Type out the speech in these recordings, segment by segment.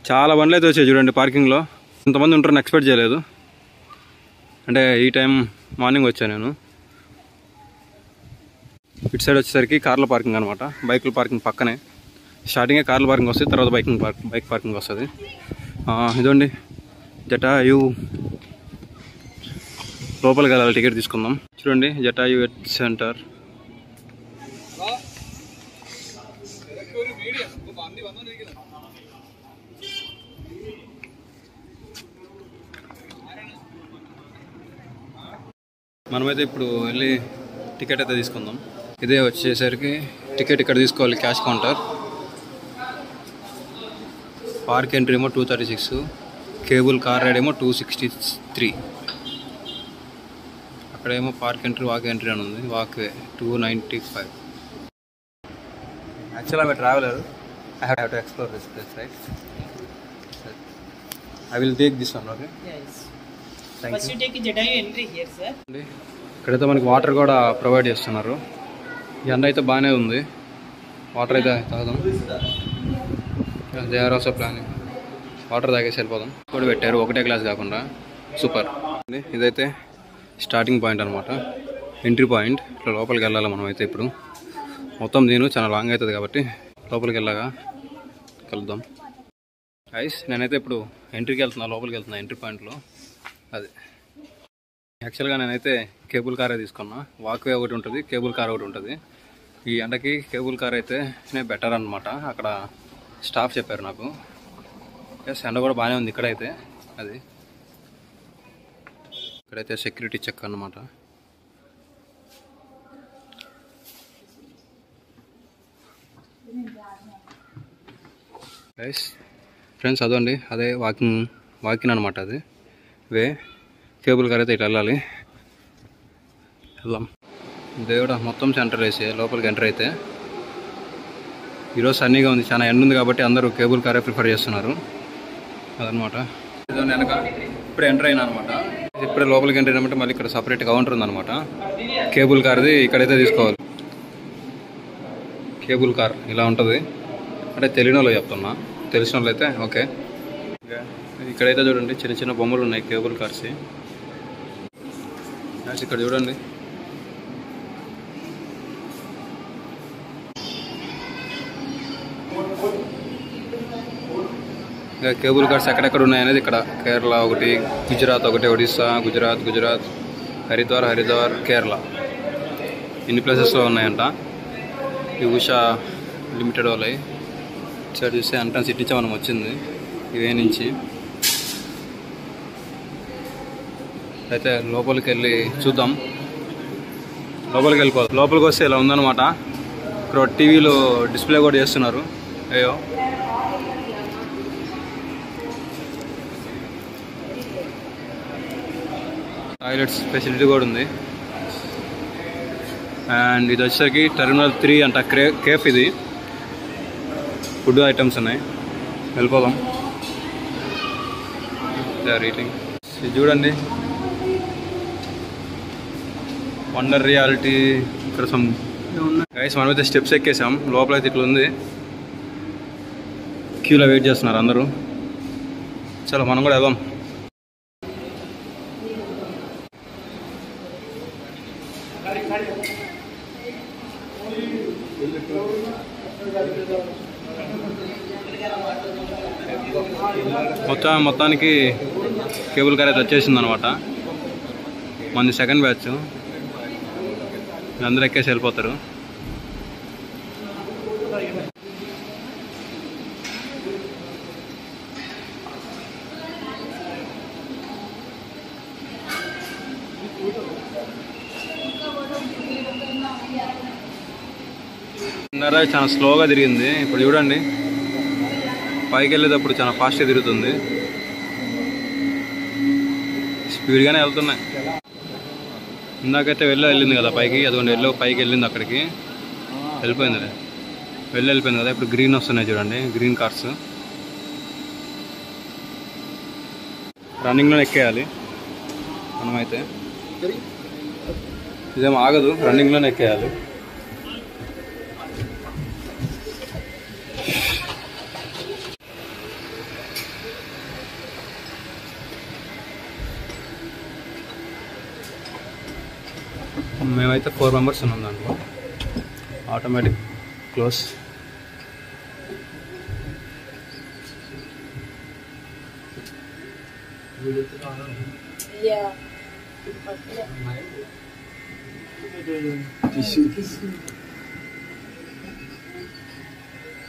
చాలా బండ్లు అయితే వచ్చాయి చూడండి పార్కింగ్లో. ఇంతమంది ఉంటారని ఎక్స్పెక్ట్ చేయలేదు. అంటే ఈ టైం మార్నింగ్ వచ్చాను నేను. ఇటు సైడ్ వచ్చేసరికి కార్ల పార్కింగ్ అనమాట. బైకుల పార్కింగ్ పక్కనే. స్టార్టింగే కార్ల పార్కింగ్ వస్తుంది, తర్వాత బైక్ పార్కింగ్ వస్తుంది. ఇదండి జటాయు. లోపలికి వెళ్ళాలి, టికెట్ తీసుకుందాం. చూడండి జటాయు ఎట్ సెంటర్. మనమైతే ఇప్పుడు వెళ్ళి టికెట్ అయితే తీసుకుందాం. ఇదే వచ్చేసరికి టికెట్ ఇక్కడ తీసుకోవాలి, క్యాష్ కౌంటర్. పార్క్ ఎంట్రీ ఏమో 236, కేబుల్ కార్ రైడ్ ఏమో 263. అక్కడేమో పార్క్ ఎంట్రీ, వాక్ ఎంట్రీ అని ఉంది. Walk way 295. Actually I traveller, I have to explore this place, right? I will take this one, okay? Yes. First you take Jatayu entry here, sir. ఇక్కడైతే మనకి water కూడా provide చేస్తున్నారు. ఈ ఎండ అయితే బాగానే ఉంది. వాటర్ అయితే తాగుదాం. They are also planning. Water తాగేసి వెళ్ళిపోదాం. కూడా పెట్టారు, ఒకటే గ్లాస్ కాకుండా. సూపర్. ఇదైతే స్టార్టింగ్ పాయింట్ అనమాట, ఎంట్రీ పాయింట్. ఇట్లా లోపలికి వెళ్ళాలి మనం అయితే. ఇప్పుడు మొత్తం నేను చాలా లాంగ్ అవుతుంది కాబట్టి లోపలికి వెళ్ళాగా కలుద్దాం. ఐస్ నేనైతే ఇప్పుడు ఎంట్రీకి వెళ్తున్నా, లోపలికి వెళ్తున్నా ఎంట్రీ పాయింట్లో. అది యాక్చువల్గా నేనైతే కేబుల్ కారే తీసుకున్నా. వాక్వే ఒకటి ఉంటుంది, కేబుల్ కార్ ఒకటి ఉంటుంది. ఈ ఎండకి కేబుల్ కార్ అయితే బెటర్ అనమాట, అక్కడ స్టాఫ్ చెప్పారు నాకు. ఎస్, ఎండ కూడా బాగానే ఉంది ఇక్కడైతే. అది ఇక్కడైతే సెక్యూరిటీ చెక్ అన్నమాట. గైస్ ఫ్రెండ్స్, అదండి అదే వాకింగ్ అనమాట. అది వే కేబుల్ కార్ అయితే ఇట్లా వెళ్ళాలి. వెళ్దాం. దేవుడా, మొత్తం సెంటర్ వేసి లోపలికి ఎంటర్ అయితే. ఈరోజు సన్నీగా ఉంది, చాలా ఎండ ఉంది కాబట్టి అందరూ కేబుల్ కారే ప్రిఫర్ చేస్తున్నారు. అదనమాట. ఇదండి వెనక ఇప్పుడే ఎంటర్ అయినా అనమాట. ఇప్పుడే లోపలికి ఎంటర్ అయినామంటే మళ్ళీ ఇక్కడ సపరేట్ కౌంటర్ ఉందన్నమాట. కేబుల్ కార్ది ఇక్కడైతే తీసుకోవాలి. కేబుల్ కార్ ఇలా ఉంటుంది. అంటే తెలియని వాళ్ళు చెప్తున్నా, తెలిసిన వాళ్ళు అయితే ఓకే. ఇక్కడైతే చూడండి చిన్న చిన్న బొమ్మలు ఉన్నాయి కేబుల్ కార్స్. ఇక్కడ చూడండి ఇంకా కేబుల్ కార్స్ ఎక్కడెక్కడ ఉన్నాయనేది ఇక్కడ. కేరళ ఒకటి, గుజరాత్ ఒకటి, ఒడిస్సా, గుజరాత్, హరిద్వార్, కేరళ, ఇన్ని ప్లేసెస్లో ఉన్నాయంట. ఈ ఉషా లిమిటెడ్ వాళ్ళవి. సైడ్ చూస్తే ఎంట్రన్స్ ఇట్టించే మనం వచ్చింది ఇవే నుంచి. అయితే లోపలికి వెళ్ళి చూద్దాం. లోపలికి వెళ్ళిపోదాం. లోపలికి వస్తే ఇలా ఉందన్నమాట. ఇక్కడ టీవీలో డిస్ప్లే కూడా చేస్తున్నారు. అయ్యో, టాయిలెట్స్ ఫెసిలిటీ కూడా ఉంది. అండ్ ఇది వచ్చేసరికి టెర్మినల్ 3 అంట. కేఫ్ ఇది. ఫుడ్ ఐటమ్స్ ఉన్నాయి. వెళ్ళిపోదాం. They are eating. ఇది చూడండి, వండర్ రియాలిటీ. ఇక్కడ సమ్ గైస్ మనమైతే స్టెప్స్ ఎక్కేసాం. లోపలైతే ఇట్లా ఉంది. క్యూలో వెయిట్ చేస్తున్నారు అందరూ. చలో మనం కూడా వెళ్దాం. మొత్తానికి కేబుల్ కార్ అయితే వచ్చేసింది అనమాట. మంది సెకండ్ బ్యాచ్. అందరూ ఎక్కేసి వెళ్ళిపోతారు. చాలా స్లోగా తిరిగింది. ఇప్పుడు చూడండి, పైకి వెళ్ళేటప్పుడు చాలా ఫాస్ట్గా తిరుగుతుంది. స్పీడ్గానే వెళ్తున్నాయి. ఇందాకైతే వెళ్ళింది కదా పైకి. అదిగోండి పైకి వెళ్ళింది, అక్కడికి వెళ్ళిపోయింది. వెళ్ళిపోయింది కదా. ఇప్పుడు గ్రీన్ వస్తున్నాయి చూడండి, గ్రీన్ కార్స్. రన్నింగ్లో ఎక్కేయాలి మనమైతే. ఇదేమో ఆగదు, రన్నింగ్లోనే ఎక్కేయాలి. మేమైతే 4 మెంబర్స్ ఉన్నాం దాంట్లో. Automatic close.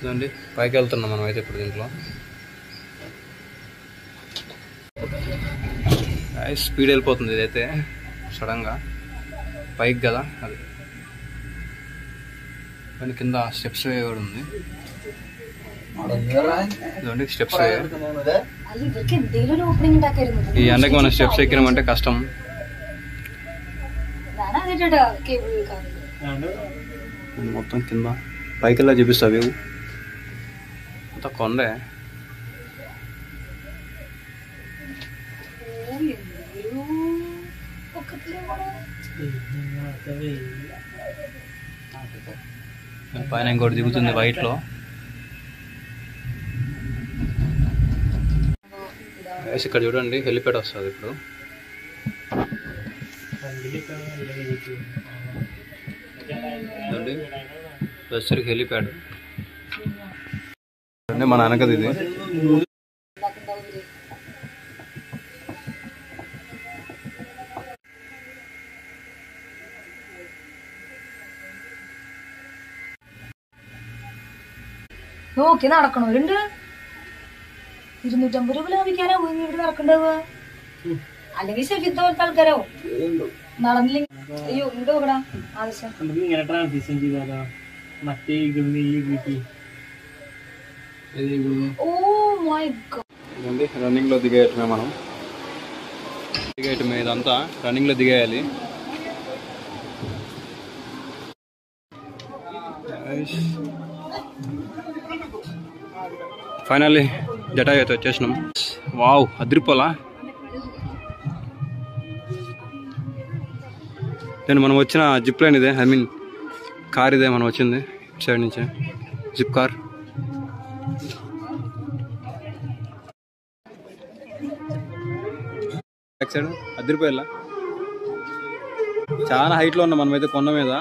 ఇదండి పైకి వెళ్తున్నాం మనం అయితే ఇప్పుడు దీంట్లో. స్పీడ్ వెళ్ళిపోతుంది ఇదైతే సడన్గా పైకి కదా అది. కానీ కింద స్టెప్స్ వే కూడా ఉంది. ఇదండి స్టెప్స్ వే. ఈ ఎండకి మనం స్టెప్స్ ఎక్కినామంటే కష్టం. మొత్తం కింద పైకి వెళ్ళా చూపిస్తా వ్యూ మొత్తం కొండే. పైన ఇంకోటి దిగుతుంది వైట్ లో. ఇక్కడ చూడండి హెలిప్యాడ్ వస్తుంది ఇప్పుడు. చూడండి వచ్చరికి హెలిప్యాడ్ అంటే మన వెనకది ఇది. നോക്കി നടക്കണവരുണ്ട്. 250 രൂപ ലാഭിക്കാനാ ഇവിടെ നടക്കണ്ടാവുക. അല്ലെങ്കിൽ ശരിക്കും പോലത്തെ ആൾക്കാരാവും നടന്നില്ലെങ്കിൽ. അയ്യോ ഇവിടെ നോക്കടാ ആവശ്യം. ഇങ്ങനെ ട്രാൻസിഷൻ ചെയ്താലോ മറ്റേ ఓ మై గాడ్. ఇదండి రన్నింగ్ లో దిగేయటమే మనం. దిగేయటమే ఇదంతా రన్నింగ్ లో దిగేయాలి. ఫైనల్లీ జటాయు అయితే వచ్చేసినాం. వావ్ అదిరిపోలా. నేను మనం వచ్చిన జిప్ లైన్ ఇదే, ఐ మీన్ కార్ ఇదే మనం వచ్చింది ఇటు సైడ్ నుంచే జిప్ కార్. బ్యాక్ సైడ్ అదిరిపోయేలా. చాలా హైట్లో ఉన్నాం మనమైతే కొండ మీద.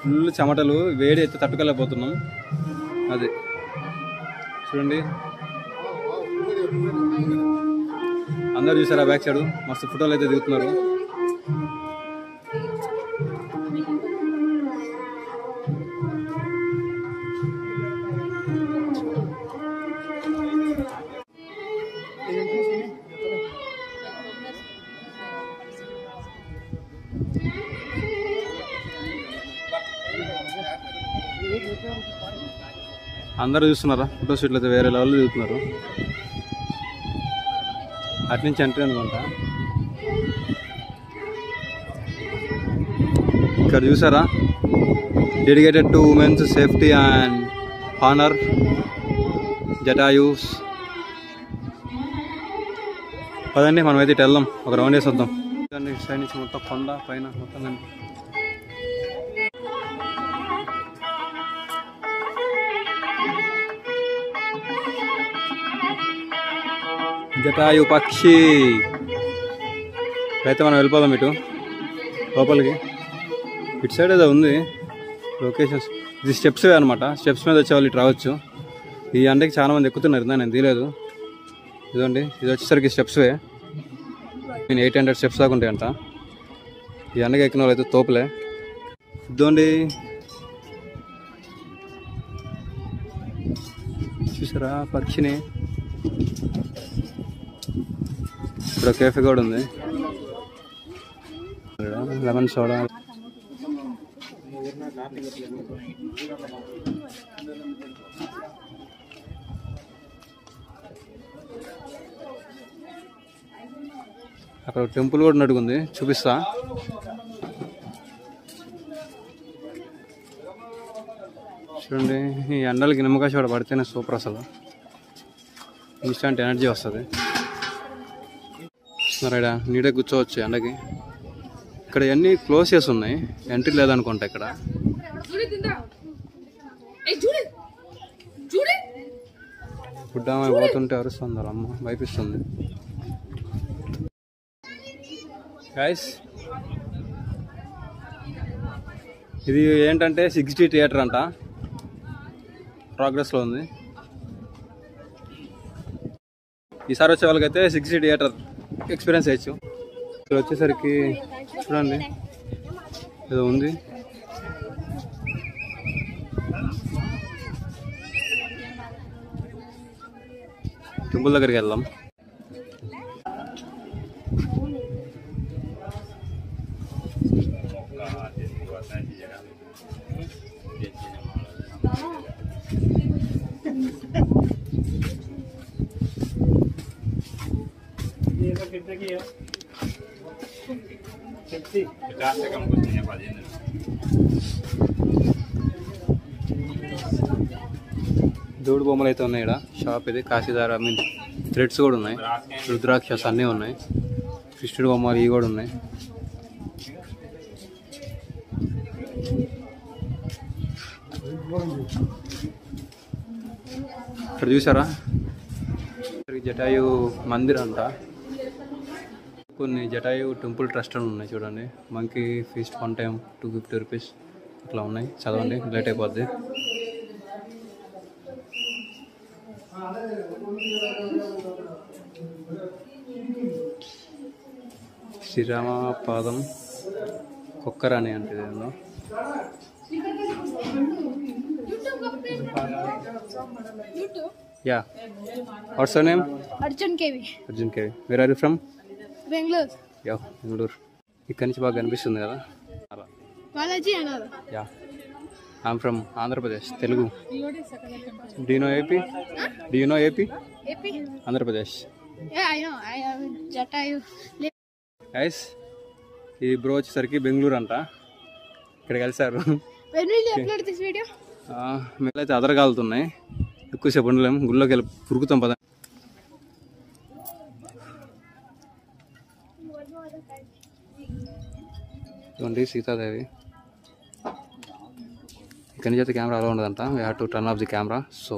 ఫుల్ చెమటలు, వేడి అయితే తట్టుకోలేకపోతున్నాం. అది చూడండి అందరు చూసారా బ్యాక్ సైడ్ మస్తు ఫోటోలు అయితే దిగుతున్నారు. అందరూ చూస్తున్నారా ఫోటో షూట్లు అయితే వేరే లెవెల్లో దిగుతున్నారు. అట్నుంచి ఎంట్రీ అనుకుంటా. ఇక్కడ చూసారా dedicated to womens safety and honour జటాయూస్. పదండి మనమైతే ఇటు వెళ్దాం, ఒక రౌండ్ వేసి వద్దాం. సైడ్ నుంచి మొత్తం కొండ పైన మొత్తం కనిపి. జటాయు పక్షి. అయితే మనం వెళ్ళిపోదాం ఇటు లోపలికి. ఇటు సైడ్ ఏదో ఉంది లొకేషన్స్. ఇది స్టెప్స్ వే అనమాట. స్టెప్స్ మీద వచ్చేవాళ్ళు ఇటు రావచ్చు. ఈ ఎండకి చాలా మంది ఎక్కుతున్నారు, నేను తీయలేదు. ఇదండి ఇది వచ్చేసరికి స్టెప్స్ వే. నేను 800 స్టెప్స్ దాకా ఉంటాయంట. ఈ ఎండకి ఎక్కిన వాళ్ళు అయితే తోపులే. ఇదండి చూసారా పక్షిని. ఇక్కడ కేఫే కూడా ఉంది, లెమన్ సోడా. అక్కడ టెంపుల్ కూడా నడుగుంది, చూపిస్తా. చూడండి ఈ ఎండలకి నిమ్మకాయ సోడా పడితేనే సూపర్, అసలు ఇన్స్టంట్ ఎనర్జీ వస్తుంది. ఇక్కడ నీడే కూర్చోవచ్చు ఎండకి. ఇక్కడ అన్నీ క్లోజ్ చేసి ఉన్నాయి, ఎంట్రీ లేదనుకుంటా. ఇక్కడ గుడ్డామని పోతుంటే అరుస్తుంది అమ్మ, భయపిస్తుంది. గైస్ ఇది ఏంటంటే 6D థియేటర్ అంట, ప్రోగ్రెస్లో ఉంది. ఈసారి వచ్చే వాళ్ళకైతే 6D థియేటర్ ఎక్స్పీరియన్స్ చేయొచ్చు. ఇక్కడ వచ్చేసరికి చూడండి ఏదో ఉంది. టెంపుల్ దగ్గరికి వెళ్దాం. దేవుడు బొమ్మలు అయితే ఉన్నాయి. ఇక్కడ షాప్ ఇది కాశీదార, ఐ మీన్ థ్రెడ్స్ కూడా ఉన్నాయి, రుద్రాక్షస్ అన్నీ ఉన్నాయి, కృష్ణుడు బొమ్మలు ఇవి కూడా ఉన్నాయి. ఇక్కడ చూసారా జటాయు మందిర్ అంట. కొన్ని జటాయు టెంపుల్ ట్రస్ట్ అని ఉన్నాయి చూడండి. మంకీ ఫీస్ట్ 1 టైం 250 రూపీస్ ఇట్లా ఉన్నాయి. చదవండి, లేట్ అయిపోద్ది. శ్రీరామ పాదం కుక్కరాని అంటే ఏదో. Yeah. What's your name? Arjun KV. Arjun KV. Where are you from? Bangalore. Yeah, Bangalore. ఇక్కడ నుంచి బాగా కనిపిస్తుంది కదా. Balaji another. Yeah. I'm from Andhra Pradesh, Telugu. Do you know AP? Huh? Do you know AP? AP? Andhra Pradesh. Yeah, I know. I am Jatayu. Guys, ఈ bro వచ్చేసరికి బెంగళూరు అంట. ఇక్కడ కలిసారు. When will you upload this video? మేమైతే అదరగాలుతున్నాయి, ఎక్కువసేపు ఉండలేము. గుళ్ళోకి వెళ్ళి పురుగుతాం పద. ఇదిగోండి సీతాదేవి. ఇక్కడి నుంచి అయితే కెమెరా అలా ఉండదంట. We have to turn off the camera. So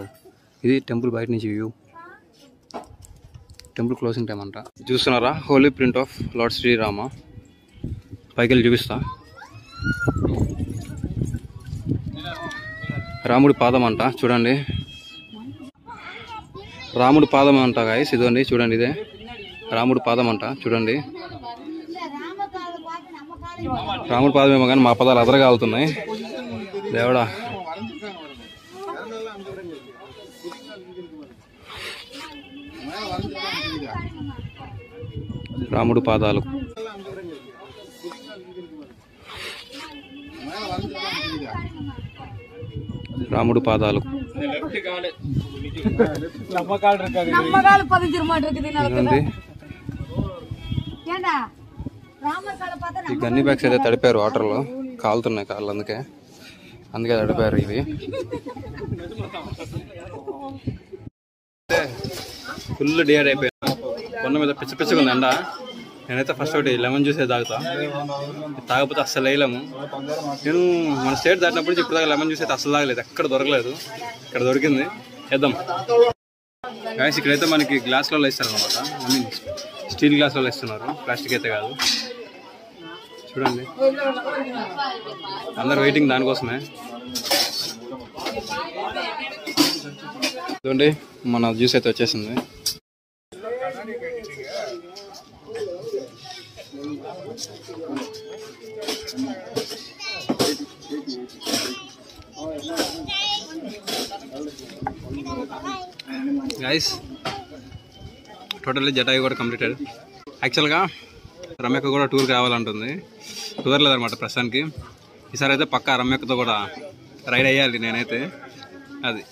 ఇది టెంపుల్ బయట నుంచి వ్యూ. టెంపుల్ క్లోజింగ్ టైం అంట. చూస్తున్నారా, holy print of Lord Srirama. పైకి వెళ్ళి చూపిస్తా. రాముడి పాదం అంట, చూడండి. రాముడి పాదం అంట గాయస్, ఇదండి చూడండి, ఇదే రాముడి పాదం అంట, చూడండి. రాముడి పాదం ఏమో కానీ మా పదాలు అదరగాలుతున్నాయి. దేవుడా, రాముడి పాదాలు. రాముడు పాదాలు. ఈ గన్ని బ్యాగ్స్ అయితే తడిపారు వాటర్లో, కాలుతున్నాయి కాళ్ళు, అందుకే తడిపారు ఇవి. ఫుల్ డిహైడ్ అయిపోయాను. కొండ మీద పిచ్చ పిచ్చగా ఉంది ఎండ. నేనైతే ఫస్ట్ ఒకటి లెమన్ జ్యూస్ తాగుతా, తాగకపోతే అస్సలు వేయలేము. నేను మన స్టేట్ దాటినప్పుడు ఇప్పుడు దాకా లెమన్ జ్యూస్ అయితే అస్సలు తాగలేదు, ఎక్కడ దొరకలేదు. ఇక్కడ దొరికింది, వేద్దాం. గాయస్ ఇక్కడైతే మనకి గ్లాస్లలో ఇస్తారు అనమాట, ఐ మీన్ స్టీల్ గ్లాస్లలో ఇస్తున్నారు, ప్లాస్టిక్ అయితే కాదు. చూడండి, అందరు వెయిటింగ్ దానికోసమే. చూడండి మన జ్యూస్ అయితే వచ్చేసింది. గైస్ టోటల్లీ జటాయు కూడా కంప్లీటెడ్. యాక్చువల్గా రమ్యక్క కూడా టూర్కి రావాలంటుంది, కుదరలేదన్నమాట ప్రస్తుతానికి. ఈసారి అయితే పక్కా రమ్యక్కతో కూడా రైడ్ అయ్యాలి నేనైతే. అది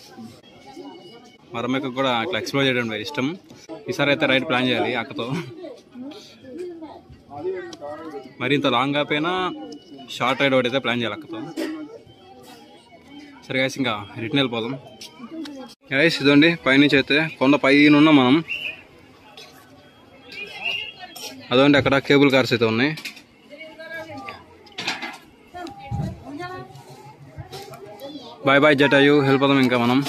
మా రమ్యక్క కూడా అట్లా ఎక్స్ప్లోర్ చేయడం ఇష్టం. ఈసారి అయితే రైడ్ ప్లాన్ చేయాలి అక్కతో. మరి ఇంత లాంగ్ కాకపోయినా షార్ట్ రైడ్ ఒకటి అయితే ప్లాన్ చేయాలి అక్కతో. సరే గైస్, ఇంకా రిటర్న్ వెళ్ళిపోదాం. గైస్ ఇదండి పైనుంచి అయితే కొండ పైన ఉన్నాం మనం. అదండి అక్కడ కేబుల్ కార్స్ అయితే ఉన్నాయి. బాయ్ బాయ్ జటాయు, వెళ్ళిపోదాం ఇంకా మనం.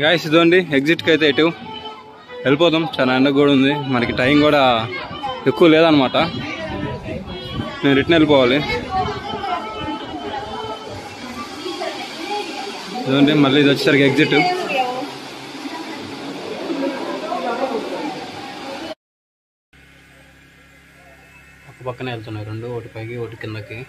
గైస్ ఇదండి ఎగ్జిట్కి అయితే ఎటు వెళ్ళిపోదాం. చాలా ఎండ కూడా ఉంది, మనకి టైం కూడా ఎక్కువ లేదనమాట. నేను రిటర్న్ వెళ్ళిపోవాలి. ఇదంటే మళ్ళీ ఇది వచ్చేసరికి ఎగ్జిట్. ఒక పక్కనే వెళ్తున్నాయి రెండు, ఒకటి పైకి ఒకటి కిందకి.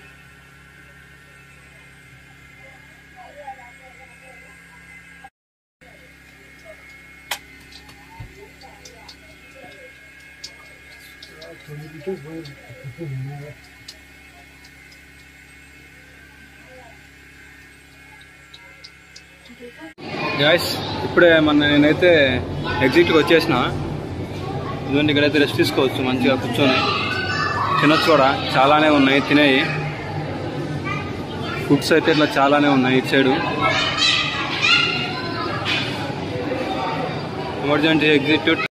గాయ్స్ ఇప్పుడే నేనైతే ఎగ్జిట్కి వచ్చేసిన. ఇదిగోండి ఇక్కడైతే రెస్ట్ తీసుకోవచ్చు, మంచిగా కూర్చొని తినొచ్చు కూడా. చాలానే ఉన్నాయి తినేవి, ఫుడ్స్ అయితే ఇట్లా చాలానే ఉన్నాయి ఇటు సైడు. Emergency exit